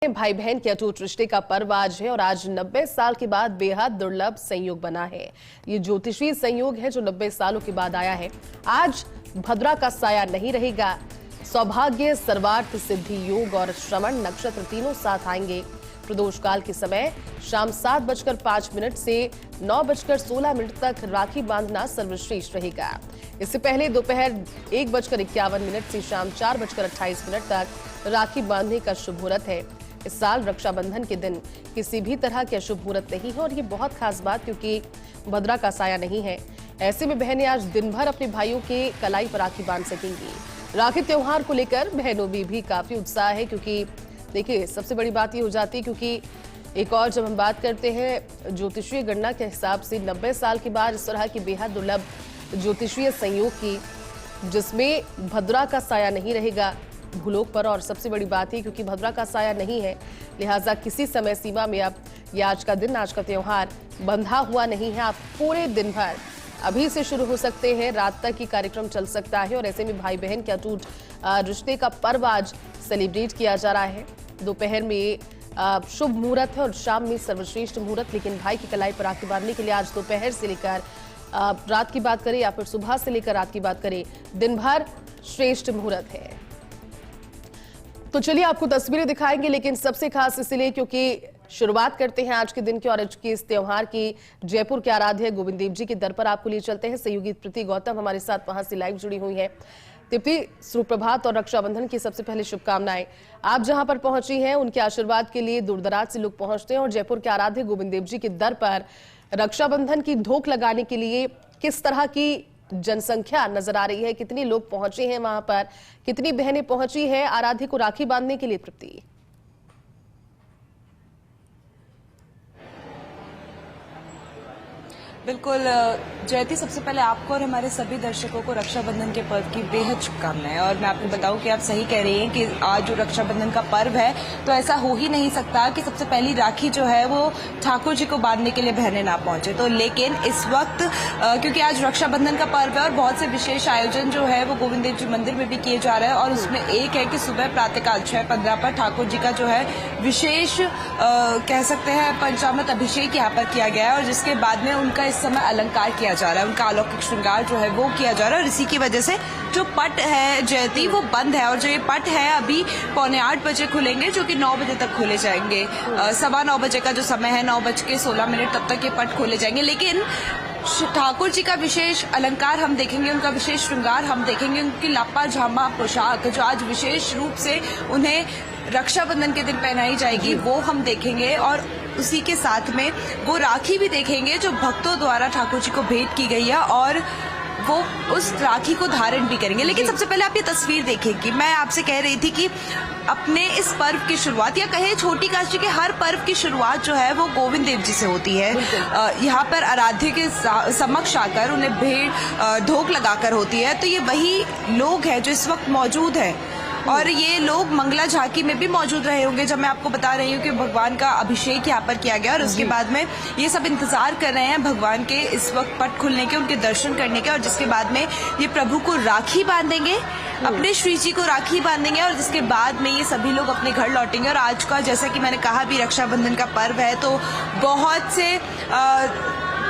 भाई बहन के अटूट रिश्ते का पर्व आज है और आज 90 साल के बाद बेहद दुर्लभ संयोग बना है। ये ज्योतिषीय संयोग है जो 90 सालों के बाद आया है। आज भद्रा का साया नहीं रहेगा। सौभाग्य, सर्वार्थ सिद्धि योग और श्रवण नक्षत्र तीनों साथ आएंगे। प्रदोष काल के समय शाम 7:05 से 9:16 तक राखी बांधना सर्वश्रेष्ठ रहेगा। इससे पहले दोपहर 1:51 से शाम 4:28 तक राखी बांधने का शुभ मुहूर्त है। इस साल रक्षाबंधन के दिन किसी भी तरह के अशुभ मुहूर्त नहीं है और ये बहुत खास बात क्योंकि भद्रा का साया नहीं है। ऐसे में बहनें आज दिन भर अपने भाइयों के कलाई पर राखी बांध सकेंगी। राखी त्योहार को लेकर बहनों में भी काफी उत्साह है क्योंकि देखिए सबसे बड़ी बात ये हो जाती है क्योंकि एक और जब हम बात करते हैं ज्योतिषीय गणना के हिसाब से 90 साल के बाद इस तरह की बेहद दुर्लभ ज्योतिषीय संयोग की जिसमें भद्रा का साया नहीं रहेगा भूलोक पर। और सबसे बड़ी बात है क्योंकि भद्रा का साया नहीं है लिहाजा किसी समय सीमा में अब ये आज का दिन, आज का त्योहार बंधा हुआ नहीं है। आप पूरे दिन भर अभी से शुरू हो सकते हैं, रात तक ही कार्यक्रम चल सकता है और ऐसे में भाई बहन के अटूट रिश्ते का पर्व आज सेलिब्रेट किया जा रहा है। दोपहर में शुभ मुहूर्त है और शाम में सर्वश्रेष्ठ मुहूर्त। लेकिन भाई की कलाई पर राखी बांधने के लिए आज दोपहर से लेकर रात की बात करें या फिर सुबह से लेकर रात की बात करें, दिन भर श्रेष्ठ मुहूर्त है। तो चलिए आपको तस्वीरें दिखाएंगे, लेकिन सबसे खास इसलिए क्योंकि शुरुआत करते हैं आज के दिन की और आज के इस त्योहार की। जयपुर के आराध्य गोविंद देव जी के दर पर आपको ले चलते हैं। सहयोगी तृप्ति गौतम हमारे साथ वहां से लाइव जुड़ी हुई है। तृप्ति, सुप्रभात और रक्षाबंधन की सबसे पहले शुभकामनाएं। आप जहां पर पहुंची हैं उनके आशीर्वाद के लिए दूर दराज से लोग पहुंचते हैं और जयपुर के आराध्य गोविंद देव जी के दर पर रक्षाबंधन की धोख लगाने के लिए किस तरह की जनसंख्या नजर आ रही है, कितने लोग पहुंचे हैं वहां पर, कितनी बहनें पहुंची है आराध्य को राखी बांधने के लिए? तृप्ति, बिल्कुल जयती, सबसे पहले आपको और हमारे सभी दर्शकों को रक्षाबंधन के पर्व की बेहद शुभकामनाएं। और मैं आपको बताऊं कि आप सही कह रही हैं कि आज जो रक्षाबंधन का पर्व है तो ऐसा हो ही नहीं सकता कि सबसे पहली राखी जो है वो ठाकुर जी को बांधने के लिए बहनें ना पहुंचे। तो लेकिन इस वक्त क्योंकि आज रक्षाबंधन का पर्व है और बहुत से विशेष आयोजन जो है वो गोविंद देव जी मंदिर में भी किए जा रहे हैं और उसमें एक है कि सुबह प्रातःकाल 6:15 पर ठाकुर जी का जो है विशेष कह सकते हैं पंचामृत अभिषेक यहाँ पर किया गया है और जिसके बाद में उनका इस समय अलंकार किया जा रहा है, उनका अलौकिक श्रृंगार जो है वो किया जा रहा है। और इसी की वजह से जो पट है जयती वो बंद है और जो ये पट है अभी 7:45 खुलेंगे जो कि 9 बजे तक खोले जाएंगे। 9:15 बजे का जो समय है 9:16 तब तक ये पट खोले जाएंगे। लेकिन ठाकुर जी का विशेष अलंकार हम देखेंगे, उनका विशेष श्रृंगार हम देखेंगे, उनकी लापा झामा पोशाक जो आज विशेष रूप से उन्हें रक्षाबंधन के दिन पहनाई जाएगी वो हम देखेंगे और उसी के साथ में वो राखी भी देखेंगे जो भक्तों द्वारा ठाकुर जी को भेंट की गई है और वो उस राखी को धारण भी करेंगे। लेकिन सबसे पहले आप ये तस्वीर देखेंगे। मैं आपसे कह रही थी कि अपने इस पर्व की शुरुआत या कहे छोटी काशी के हर पर्व की शुरुआत जो है वो गोविंद देव जी से होती है। यहाँ पर आराध्य के समक्ष आकर उन्हें भेंट धोख लगाकर होती है। तो ये वही लोग हैं जो इस वक्त मौजूद है और ये लोग मंगला झांकी में भी मौजूद रहे होंगे जब मैं आपको बता रही हूँ कि भगवान का अभिषेक यहाँ पर किया गया और उसके बाद में ये सब इंतजार कर रहे हैं भगवान के इस वक्त पट खुलने के, उनके दर्शन करने के और जिसके बाद में ये प्रभु को राखी बांधेंगे, अपने श्री जी को राखी बांधेंगे और जिसके बाद में ये सभी लोग अपने घर लौटेंगे। और आज का जैसा कि मैंने कहा भी रक्षाबंधन का पर्व है तो बहुत से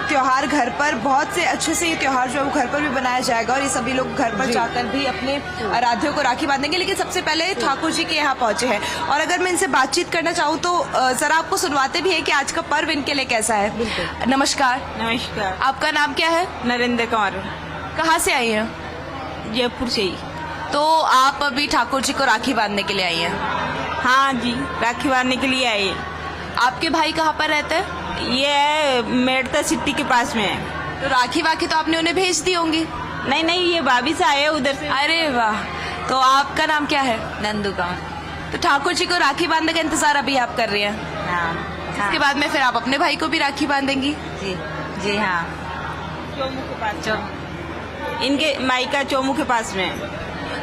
त्योहार घर पर बहुत से अच्छे से ये त्योहार जो है वो घर पर भी बनाया जाएगा और ये सभी लोग घर पर जाकर भी अपने आराध्यों को राखी बांधेंगे। लेकिन सबसे पहले ठाकुर जी के यहाँ पहुंचे हैं और अगर मैं इनसे बातचीत करना चाहूँ तो जरा आपको सुनवाते भी है कि आज का पर्व इनके लिए कैसा है। नमस्कार। नमस्कार। आपका नाम क्या है? नरेंद्र कुमार। कहाँ से आई हैं? जयपुर से ही। तो आप अभी ठाकुर जी को राखी बांधने के लिए आई हैं? हाँ जी, राखी बांधने के लिए आई। आपके भाई कहाँ पर रहते हैं? ये मेड़ता सिटी के पास में है। तो राखी वाखी तो आपने उन्हें भेज दी होंगी? नहीं नहीं, ये भाभी से आए उधर से। अरे वाह। तो आपका नाम क्या है? नंदू का। तो ठाकुर जी को राखी बांधने का इंतजार अभी आप कर रही हैं? हाँ। इसके बाद में फिर आप अपने भाई को भी राखी बांधेंगी? जी जी हाँ। चोमू के पास। इनके माई का चोमू के पास में।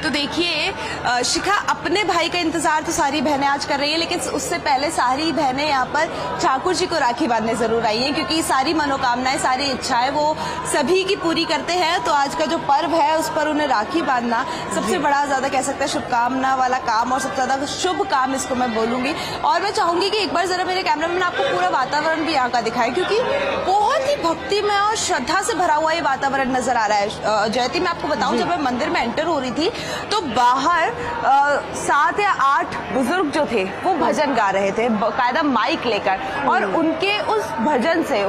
तो देखिए शिखा, अपने भाई का इंतजार तो सारी बहनें आज कर रही है, लेकिन उससे पहले सारी बहनें यहाँ पर ठाकुर जी को राखी बांधने जरूर आई हैं, क्योंकि सारी मनोकामनाएं, सारी इच्छाएं वो सभी की पूरी करते हैं। तो आज का जो पर्व है उस पर उन्हें राखी बांधना सबसे बड़ा ज्यादा कह सकते हैं शुभकामना वाला काम, और सबसे ज्यादा शुभ काम इसको मैं बोलूंगी। और मैं चाहूंगी कि एक बार जरा मेरे कैमरामैन आपको पूरा वातावरण भी यहाँ का दिखाए, क्योंकि बहुत ही भक्तिमय और श्रद्धा से भरा हुआ ये वातावरण नजर आ रहा है। जयती, मैं आपको बताऊं, जब मैं मंदिर में एंटर हो रही थी तो बाहर 7 या 8 बुजुर्ग जो थे वो भजन गा रहे थे बाकायदा माइक लेकर, और उनके उस भजन से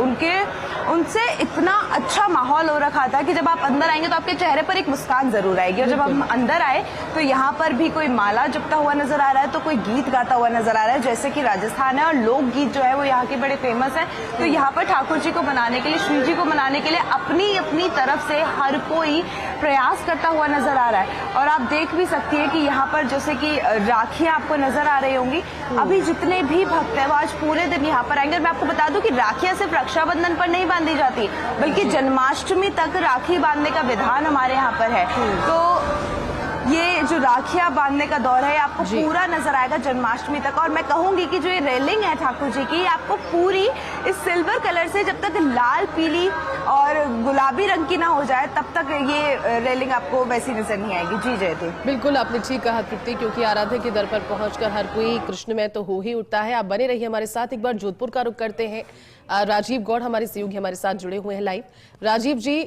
उनसे इतना अच्छा माहौल हो रखा था कि जब आप अंदर आएंगे तो आपके चेहरे पर एक मुस्कान जरूर आएगी। और जब हम अंदर आए तो यहाँ पर भी कोई माला जपता हुआ नजर आ रहा है, तो कोई गीत गाता हुआ नजर आ रहा है, जैसे कि राजस्थान है और लोकगीत जो है वो यहाँ के बड़े फेमस है। तो यहाँ पर ठाकुर जी को मनाने के लिए, श्री जी को मनाने के लिए अपनी अपनी तरफ से हर कोई प्रयास करता हुआ नजर आ रहा है। और आप देख भी सकती हैं कि यहाँ पर जैसे कि राखियां आपको नजर आ रही होंगी, अभी जितने भी भक्त हैं वो आज पूरे दिन यहाँ पर आएंगे। और मैं आपको बता दूं कि राखियां सिर्फ रक्षाबंधन पर नहीं बांधी जाती, बल्कि जन्माष्टमी तक राखी बांधने का विधान हमारे यहाँ पर है। तो ये जो राखियां बांधने का दौर है आपको पूरा नजर आएगा जन्माष्टमी तक। और मैं कहूंगी कि जो ये रेलिंग है ठाकुर जी की, आपको पूरी इस सिल्वर कलर से जब तक लाल, पीली और गुलाबी रंग की ना हो जाए तब तक ये रेलिंग आपको वैसी नजर नहीं आएगी। जी जयती, बिल्कुल आपने ठीक कहा तृप्ति, क्योंकि आराध्य के दर पर पहुंचकर हर कोई कृष्णमय तो हो ही उठता है। आप बने रहिए हमारे साथ। एक बार जोधपुर का रुख करते हैं। राजीव गौड़ हमारे सहयोगी हमारे साथ जुड़े हुए हैं लाइव। राजीव जी,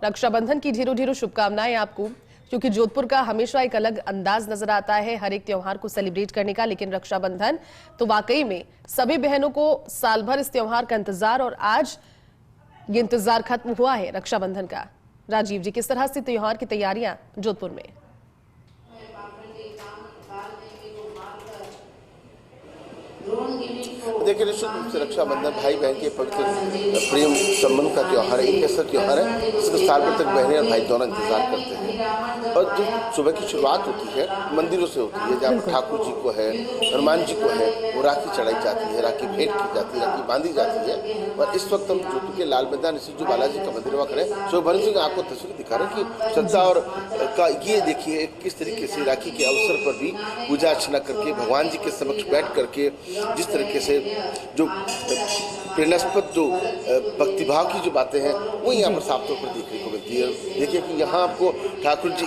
रक्षाबंधन की ढेरों ढेरों शुभकामनाएं आपको, क्योंकि जोधपुर का हमेशा एक अलग अंदाज नजर आता है हर एक त्योहार को सेलिब्रेट करने का, लेकिन रक्षाबंधन तो वाकई में सभी बहनों को साल भर इस त्योहार का इंतजार, और आज ये इंतजार खत्म हुआ है रक्षाबंधन का। राजीव जी, किस तरह से त्योहार की तैयारियां जोधपुर में? देखिए, निश्चित रूप से रक्षाबंधन भाई बहन के पवित्र प्रेम संबंध का त्योहार है। एक ऐसा त्योहार है जिसको साल भर तक बहनें और भाई दोनों इंतजार करते हैं। और जो सुबह की शुरुआत होती है मंदिरों से होती है, जहाँ ठाकुर जी को है, हनुमान जी को है, वो राखी चढ़ाई जाती है, राखी भेंट की जाती है, राखी बांधी जाती है। और इस वक्त हम जोधपुर के लाल मैदान स्थित जो बालाजी का मंदिर वहाँ खड़े, शोभन सिंह आपको तस्वीर दिखा रहे हैं कि श्रद्धा और का ये देखिए किस तरीके से राखी के अवसर पर भी पूजा अर्चना करके भगवान जी के समक्ष बैठ करके जिस तरीके से जो प्रेरणास्पद जो भक्तिभाव की जो बातें हैं वो यहाँ पर साफ तौर पर देखने को मिलती है। देखिए कि यहाँ आपको ठाकुर जी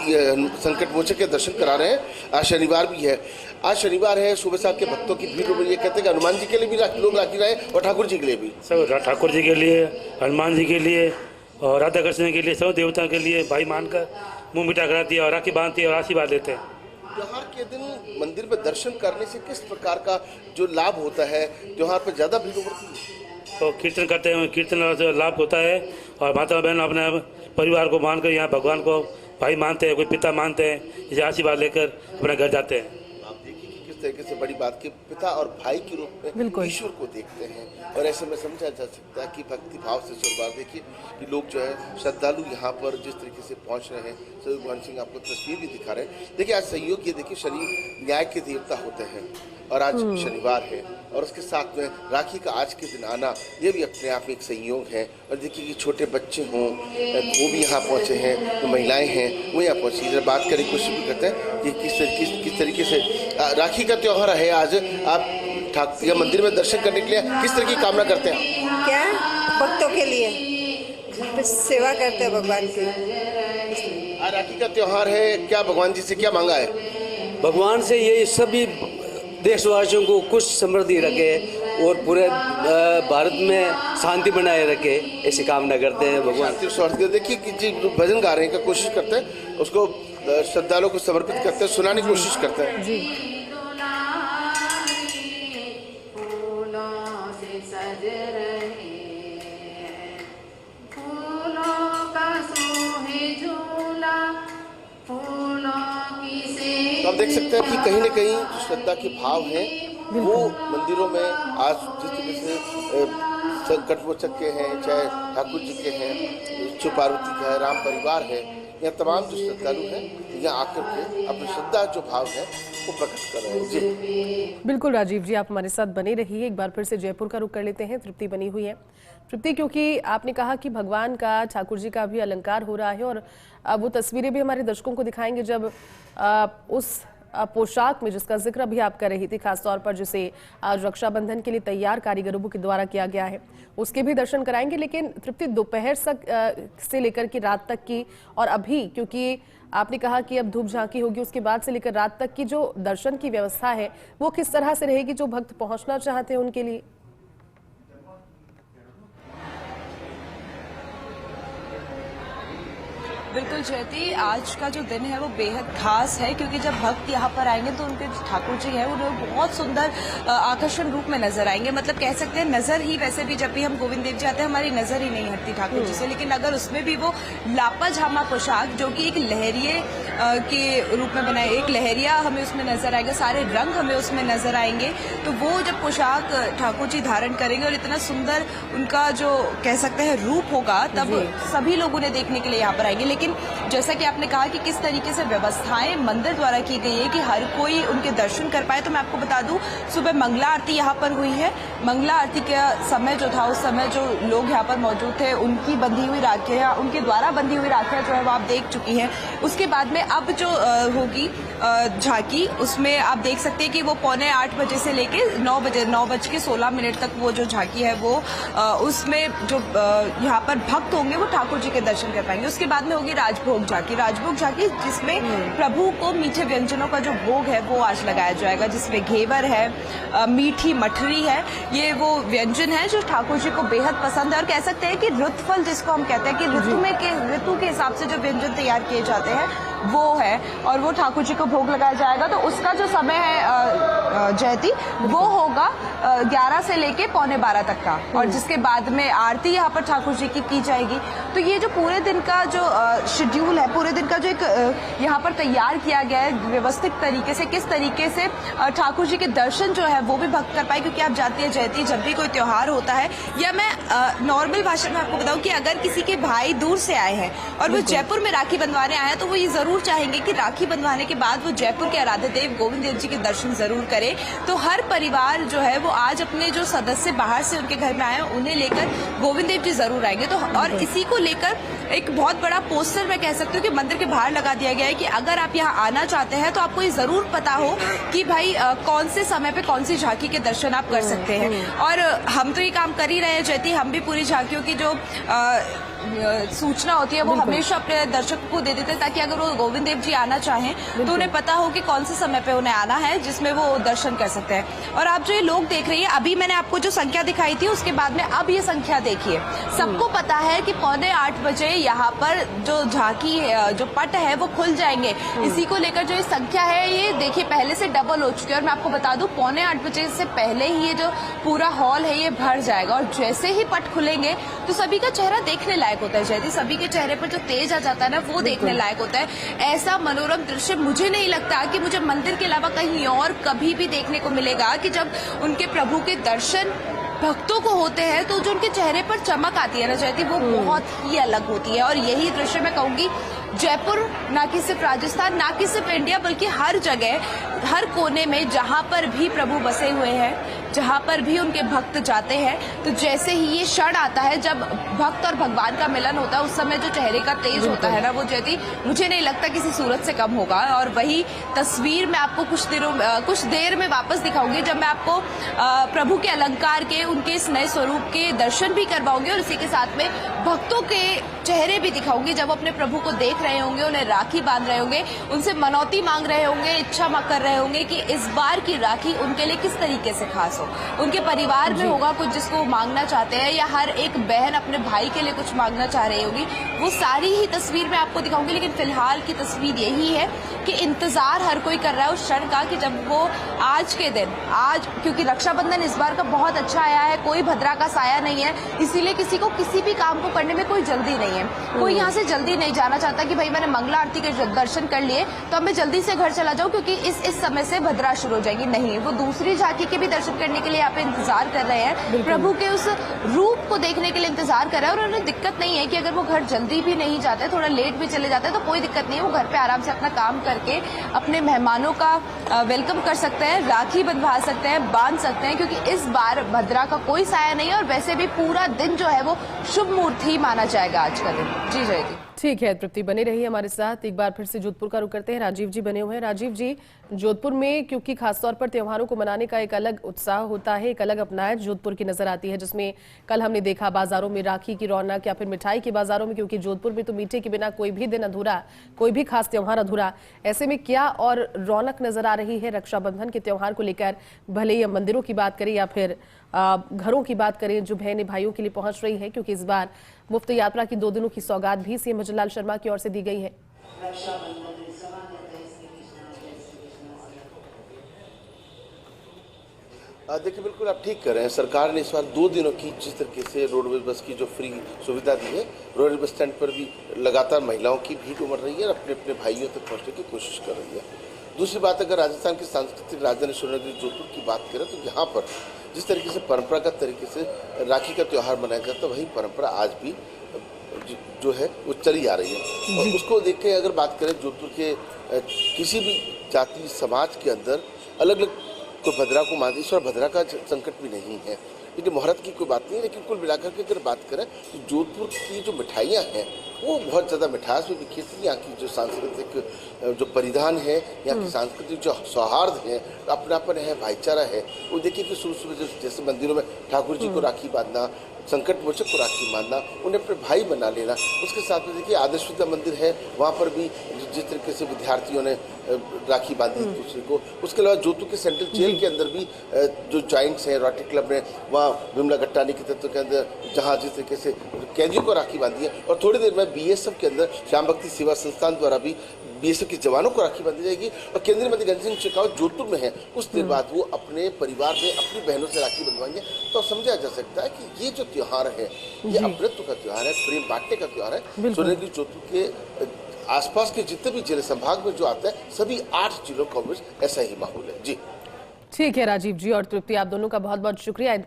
संकट मोचन के दर्शन करा रहे हैं। आज शनिवार भी है, आज शनिवार है, सुबह साहब के भक्तों की भीड़ में ये कहते हैं कि हनुमान जी के लिए भी लोग राखी रहे और ठाकुर जी के लिए भी, सब ठाकुर जी के लिए, हनुमान जी के लिए और राधा कृष्ण के लिए, सब देवताओं के लिए भाई मानकर मुँह मीठा कराती है और राखी बांधती है और आशीर्वाद लेते हैं। त्योहार के दिन मंदिर में दर्शन करने से किस प्रकार का जो लाभ होता है? त्योहार पर ज्यादा भीड़ उमड़ती है तो कीर्तन करते हैं, कीर्तन से लाभ होता है। और माता बहन अपने परिवार को मानकर यहाँ भगवान को भाई मानते हैं, कोई पिता मानते हैं, इसे आशीर्वाद लेकर अपने घर जाते हैं। आप देखिए कि किस तरीके से बड़ी बात कि पिता और भाई के रूप में ईश्वर को देखते हैं, और ऐसे में समझा जा सकता है कि भक्ति भाव से शुरुआत। देखिए कि लोग जो है श्रद्धालु यहाँ पर जिस तरीके से पहुँच रहे हैं, शोभन सिंह आपको तस्वीर भी दिखा रहे हैं। देखिए आज सहयोग, ये देखिए शनि न्याय के देवता होते हैं और आज शनिवार है, और उसके साथ में राखी का आज के दिन आना ये भी अपने आप में एक संयोग है। और देखिए कि छोटे बच्चे हों वो भी यहाँ पहुँचे हैं, जो महिलाएं हैं वो यहाँ पहुँची। जब बात करने की कोशिश भी करते हैं कि किस तरीके से राखी का त्यौहार है आज, आप ठाकुर मंदिर में दर्शन करने के लिए किस तरह की कामना करते हैं? क्या भक्तों के लिए सेवा करते हैं भगवान की। आज राखी का त्यौहार है, क्या भगवान जी से क्या मांगा है? भगवान से ये सभी देशवासियों को कुछ समृद्धि रखे और पूरे भारत में शांति बनाए रखे, ऐसी कामना करते हैं भगवान। देखिए कि जो भजन गा रहे हैं का कोशिश करते हैं, उसको श्रद्धालुओं को समर्पित करते हैं, सुनाने की कोशिश करते हैं। जी तो आप देख सकते हैं कि कहीं न कहीं जो श्रद्धा के भाव हैं वो मंदिरों में आज जिस तरीके से संकट मोचक के हैं, चाहे ठाकुर जी के हैं, शिव पार्वती का है, राम परिवार है, यहाँ तमाम जो श्रद्धालु हैं यहाँ आकर के अपनी श्रद्धा जो भाव है वो प्रकट कर रहे हैं। जी बिल्कुल राजीव जी, आप हमारे साथ बने रहिए। एक बार फिर से जयपुर का रुख कर लेते हैं। तृप्ति बनी हुई है। तृप्ति, क्योंकि आपने कहा कि भगवान का, ठाकुर जी का भी अलंकार हो रहा है और वो तस्वीरें भी हमारे दर्शकों को दिखाएंगे जब उस पोशाक में जिसका जिक्र भी आप कर रही थी, खासतौर पर जिसे आज रक्षाबंधन के लिए तैयार कारीगरों के द्वारा किया गया है, उसके भी दर्शन कराएंगे। लेकिन तृप्ति, दोपहर से लेकर के रात तक की और अभी, क्योंकि आपने कहा कि अब धूप झांकी होगी, उसके बाद से लेकर रात तक की जो दर्शन की व्यवस्था है वो किस तरह से रहेगी जो भक्त पहुंचना चाहते हैं उनके लिए? बिल्कुल जयती, आज का जो दिन है वो बेहद खास है क्योंकि जब भक्त यहाँ पर आएंगे तो उनके ठाकुर जी है उन्हें बहुत सुंदर आकर्षण रूप में नजर आएंगे। मतलब कह सकते हैं नजर ही, वैसे भी जब भी हम गोविंद देव जी आते हैं हमारी नजर ही नहीं हटती ठाकुर जी से, लेकिन अगर उसमें भी वो लापा झामा पोशाक जो कि एक लहरिये के रूप में बनाए, एक लहरिया हमें उसमें नजर आएगा, सारे रंग हमें उसमें नजर आएंगे, तो वो जब पोशाक ठाकुर जी धारण करेंगे और इतना सुंदर उनका जो कह सकते हैं रूप होगा, तब सभी लोग उन्हें देखने के लिए यहाँ पर आएंगे। लेकिन जैसा कि आपने कहा कि किस तरीके से व्यवस्थाएं मंदिर द्वारा की गई है कि हर कोई उनके दर्शन कर पाए, तो मैं आपको बता दूं सुबह मंगला आरती यहाँ पर हुई है। मंगला आरती का समय जो था, उस समय जो लोग यहाँ पर मौजूद थे उनकी बंधी हुई राखियां, उनके द्वारा बंधी हुई राखियां जो है वो आप देख चुकी हैं। उसके बाद में अब जो होगी झांकी, उसमें आप देख सकते हैं कि वो 7:45 बजे से लेके 9:16 तक वो जो झांकी है वो उसमें जो यहाँ पर भक्त होंगे वो ठाकुर जी के दर्शन कर पाएंगे। उसके बाद में होगी राजभोग झांकी जिसमें प्रभु को मीठे व्यंजनों का जो भोग है वो आज लगाया जाएगा, जिसमें घेवर है, मीठी मठरी है, ये वो व्यंजन है जो ठाकुर जी को बेहद पसंद है। और कह सकते हैं कि ऋतुफल जिसको हम कहते हैं कि ऋतु के हिसाब से जो व्यंजन तैयार किए जाते हैं वो है, और वो ठाकुर जी को भोग लगाया जाएगा। तो उसका जो समय है जयती, वो होगा 11 से लेके 11:45 तक का, और जिसके बाद में आरती यहाँ पर ठाकुर जी की जाएगी। तो ये जो पूरे दिन का जो शेड्यूल है, पूरे दिन का जो एक यहाँ पर तैयार किया गया है व्यवस्थित तरीके से, किस तरीके से ठाकुर जी के दर्शन जो है वो भी भक्त कर पाए। क्योंकि आप जानती है जयती, जब भी कोई त्योहार होता है, या मैं नॉर्मल भाषा में आपको बताऊं कि अगर किसी के भाई दूर से आए हैं और वो जयपुर में राखी बंधवाने आए हैं, तो वो ये जरूर चाहेंगे कि राखी बंधवाने के बाद वो जयपुर के आराध्य देव गोविंद देव जी के दर्शन जरूर करें। तो हर परिवार जो है वो आज अपने जो सदस्य बाहर से उनके घर में आए हैं उन्हें लेकर गोविंद देव जी जरूर आएंगे। तो और इसी को लेकर एक बहुत बड़ा पोस्टर मैं कह सकती हूँ कि मंदिर के बाहर लगा दिया गया है कि अगर आप यहाँ आना चाहते हैं तो आपको ये जरूर पता हो कि भाई कौन से समय पे कौन सी झांकी के दर्शन आप कर सकते हैं। और हम तो ये काम कर ही रहे हैं जयती, हम भी पूरी झांकियों की जो सूचना होती है वो हमेशा अपने दर्शकों को दे देते हैं, ताकि अगर वो गोविंद देव जी आना चाहें तो उन्हें पता हो कि कौन से समय पे उन्हें आना है जिसमें वो दर्शन कर सकते हैं। और आप जो ये लोग देख रही है, अभी मैंने आपको जो संख्या दिखाई थी उसके बाद में अब ये संख्या देखिए। सबको पता है कि 7:45 बजे यहाँ पर जो झांकी जो पट है वो खुल जाएंगे। इसी को लेकर जो ये संख्या है ये देखिए पहले से डबल हो चुकी है। और मैं आपको बता दूं 7:45 बजे से पहले ही ये जो पूरा हॉल है ये भर जाएगा, और जैसे ही पट खुलेंगे तो सभी का चेहरा देखने लायक होता है जयती, सभी के चेहरे पर जो तेज आ जाता है ना वो देखने लायक होता है। ऐसा मनोरम दृश्य मुझे नहीं लगता कि मुझे मंदिर के अलावा कहीं और कभी भी देखने को मिलेगा, कि जब उनके प्रभु के दर्शन भक्तों को होते हैं तो जो उनके चेहरे पर चमक आती है ना जयती, वो बहुत ही अलग होती है। और यही दृश्य मैं कहूंगी जयपुर ना कि सिर्फ राजस्थान, ना कि सिर्फ इंडिया, बल्कि हर जगह, हर कोने में जहां पर भी प्रभु बसे हुए हैं, जहां पर भी उनके भक्त जाते हैं, तो जैसे ही ये क्षण आता है जब भक्त और भगवान का मिलन होता है, उस समय जो चेहरे का तेज होता है ना वो जयती मुझे नहीं लगता किसी सूरत से कम होगा। और वही तस्वीर मैं आपको कुछ देर में वापस दिखाऊंगी, जब मैं आपको प्रभु के अलंकार के, उनके इस नए स्वरूप के दर्शन भी करवाऊंगी, और इसी के साथ में भक्तों के चेहरे भी दिखाऊंगी जब अपने प्रभु को देख रहे होंगे, उन्हें राखी बांध रहे होंगे, उनसे मनौती मांग रहे होंगे, इच्छा कर रहे होंगे कि इस बार की राखी उनके लिए किस तरीके से खास हो। उनके परिवार में होगा कुछ जिसको वो मांगना चाहते हैं, या हर एक बहन अपने भाई के लिए कुछ मांगना चाह रही होगी, वो सारी ही तस्वीर मैं आपको दिखाऊंगी। लेकिन फिलहाल की तस्वीर यही है कि इंतजार हर कोई कर रहा है उस क्षण का, कि जब वो आज के दिन, आज क्योंकि रक्षाबंधन इस बार का बहुत अच्छा आया है, कोई भद्रा का साया नहीं है, इसीलिए किसी को किसी भी काम को करने में कोई जल्दी नहीं है। कोई यहाँ से जल्दी नहीं जाना चाहता कि भाई मैंने मंगला आरती के दर्शन कर लिए तो अब मैं जल्दी से घर चला जाऊं, क्योंकि इस इस समय से भद्रा शुरू हो जाएगी। नहीं, वो दूसरी झांकी के भी दर्शन करने के लिए यहाँ पे इंतजार कर रहे हैं, प्रभु के उस रूप को देखने के लिए इंतजार कर रहे हैं। और उन्हें दिक्कत नहीं है कि अगर वो घर जल्दी भी नहीं जाते, थोड़ा लेट भी चले जाते हैं तो कोई दिक्कत नहीं है, वो घर पे आराम से अपना काम करके अपने मेहमानों का वेलकम कर सकते हैं, राखी बंधवा सकते हैं, बांध सकते हैं, क्योंकि इस बार भद्रा का कोई साया नहीं है और वैसे भी पूरा दिन जो है वो शुभ मुहूर्त ही माना जाएगा आज का दिन। जी जयती। ठीक है तृप्ति, बनी रही हमारे साथ। एक बार फिर से जोधपुर का रुख करते हैं, राजीव जी बने हुए हैं। राजीव जी, जोधपुर में क्योंकि खासतौर पर त्योहारों को मनाने का एक अलग उत्साह होता है, एक अलग अपनाहट जोधपुर की नजर आती है, जिसमें कल हमने देखा बाजारों में राखी की रौनक या फिर मिठाई के बाजारों में, क्योंकि जोधपुर में तो मीठे के बिना कोई भी दिन अधूरा, कोई भी खास त्योहार अधूरा। ऐसे में क्या और रौनक नजर आ रही है रक्षाबंधन के त्योहार को लेकर? भले ही हम मंदिरों की बात करें या फिर घरों की बात करें जो बहनें भाइयों के लिए पहुंच रही है, क्योंकि इस बार मुफ्त यात्रा की 2 दिनों की सौगात भी सीएम भजनलाल शर्मा की ओर से दी गई है। देखिए, बिल्कुल आप ठीक कर रहे हैं। सरकार ने इस बार 2 दिनों की जिस तरीके से रोडवेज बस की जो फ्री सुविधा दी है, रोडवेज बस स्टैंड पर भी लगातार महिलाओं की भीड़ उमड़ रही है और अपने अपने भाइयों तक पहुंचने की कोशिश कर रही है। दूसरी बात, अगर राजस्थान की सांस्कृतिक राजधानी सोनागिरी जोधपुर की बात करें तो यहाँ पर जिस तरीके से परंपरागत तरीके से राखी का त्यौहार मनाया जाता है, वही परंपरा आज भी जो है वो चली आ रही है। और उसको देख के अगर बात करें, जोधपुर के किसी भी जाति समाज के अंदर अलग अलग तो भद्रा को मानते, ईश्वर भद्रा का संकट भी नहीं है, लेकिन मुहूर्त की कोई बात नहीं है। लेकिन कुल मिलाकर के अगर बात करें तो जोधपुर की जो मिठाइयाँ हैं वो बहुत ज़्यादा मिठास में बिखेरती है। यहाँ की जो सांस्कृतिक जो परिधान है, यहाँ की सांस्कृतिक जो सौहार्द है, अपनापन है, भाईचारा है, वो देखिए कि सुबह सुबह जैसे मंदिरों में ठाकुर जी को राखी बांधना, संकट मोचक को राखी बांधना, उन्हें अपने भाई बना लेना। उसके साथ में देखिए आदर्श विद्या मंदिर है, वहाँ पर भी जिस तरीके से विद्यार्थियों ने राखी बांधी एक दूसरे को। उसके अलावा जोधपुर के सेंट्रल जेल के अंदर भी जो जॉइंट्स हैं, रोटरी क्लब ने वहाँ विमला गट्टानी के तत्व के अंदर जहाँ जिस तरीके से कैदियों को राखी बांधी है, और थोड़ी देर में बीएसएफ के अंदर श्याम भक्ति सेवा संस्थान द्वारा भी बीएसएफ के जवानों को राखी बांधी जाएगी। और केंद्रीय मंत्री गजेंद्र सिंह शेखावत जोधपुर में है, कुछ देर बाद वो अपने परिवार में अपनी बहनों से राखी बंधवाएंगे। तो समझा जा सकता है कि ये जो त्योहार है, ये अपनत्व का त्योहार है, प्रेम बांटने का त्योहार है। सोनागिरी जोधपुर के आसपास के जितने भी जिले संभाग में जो आता है, सभी 8 जिलों का ऐसा ही माहौल है। जी ठीक है राजीव जी और तृप्ति, आप दोनों का बहुत बहुत शुक्रिया इन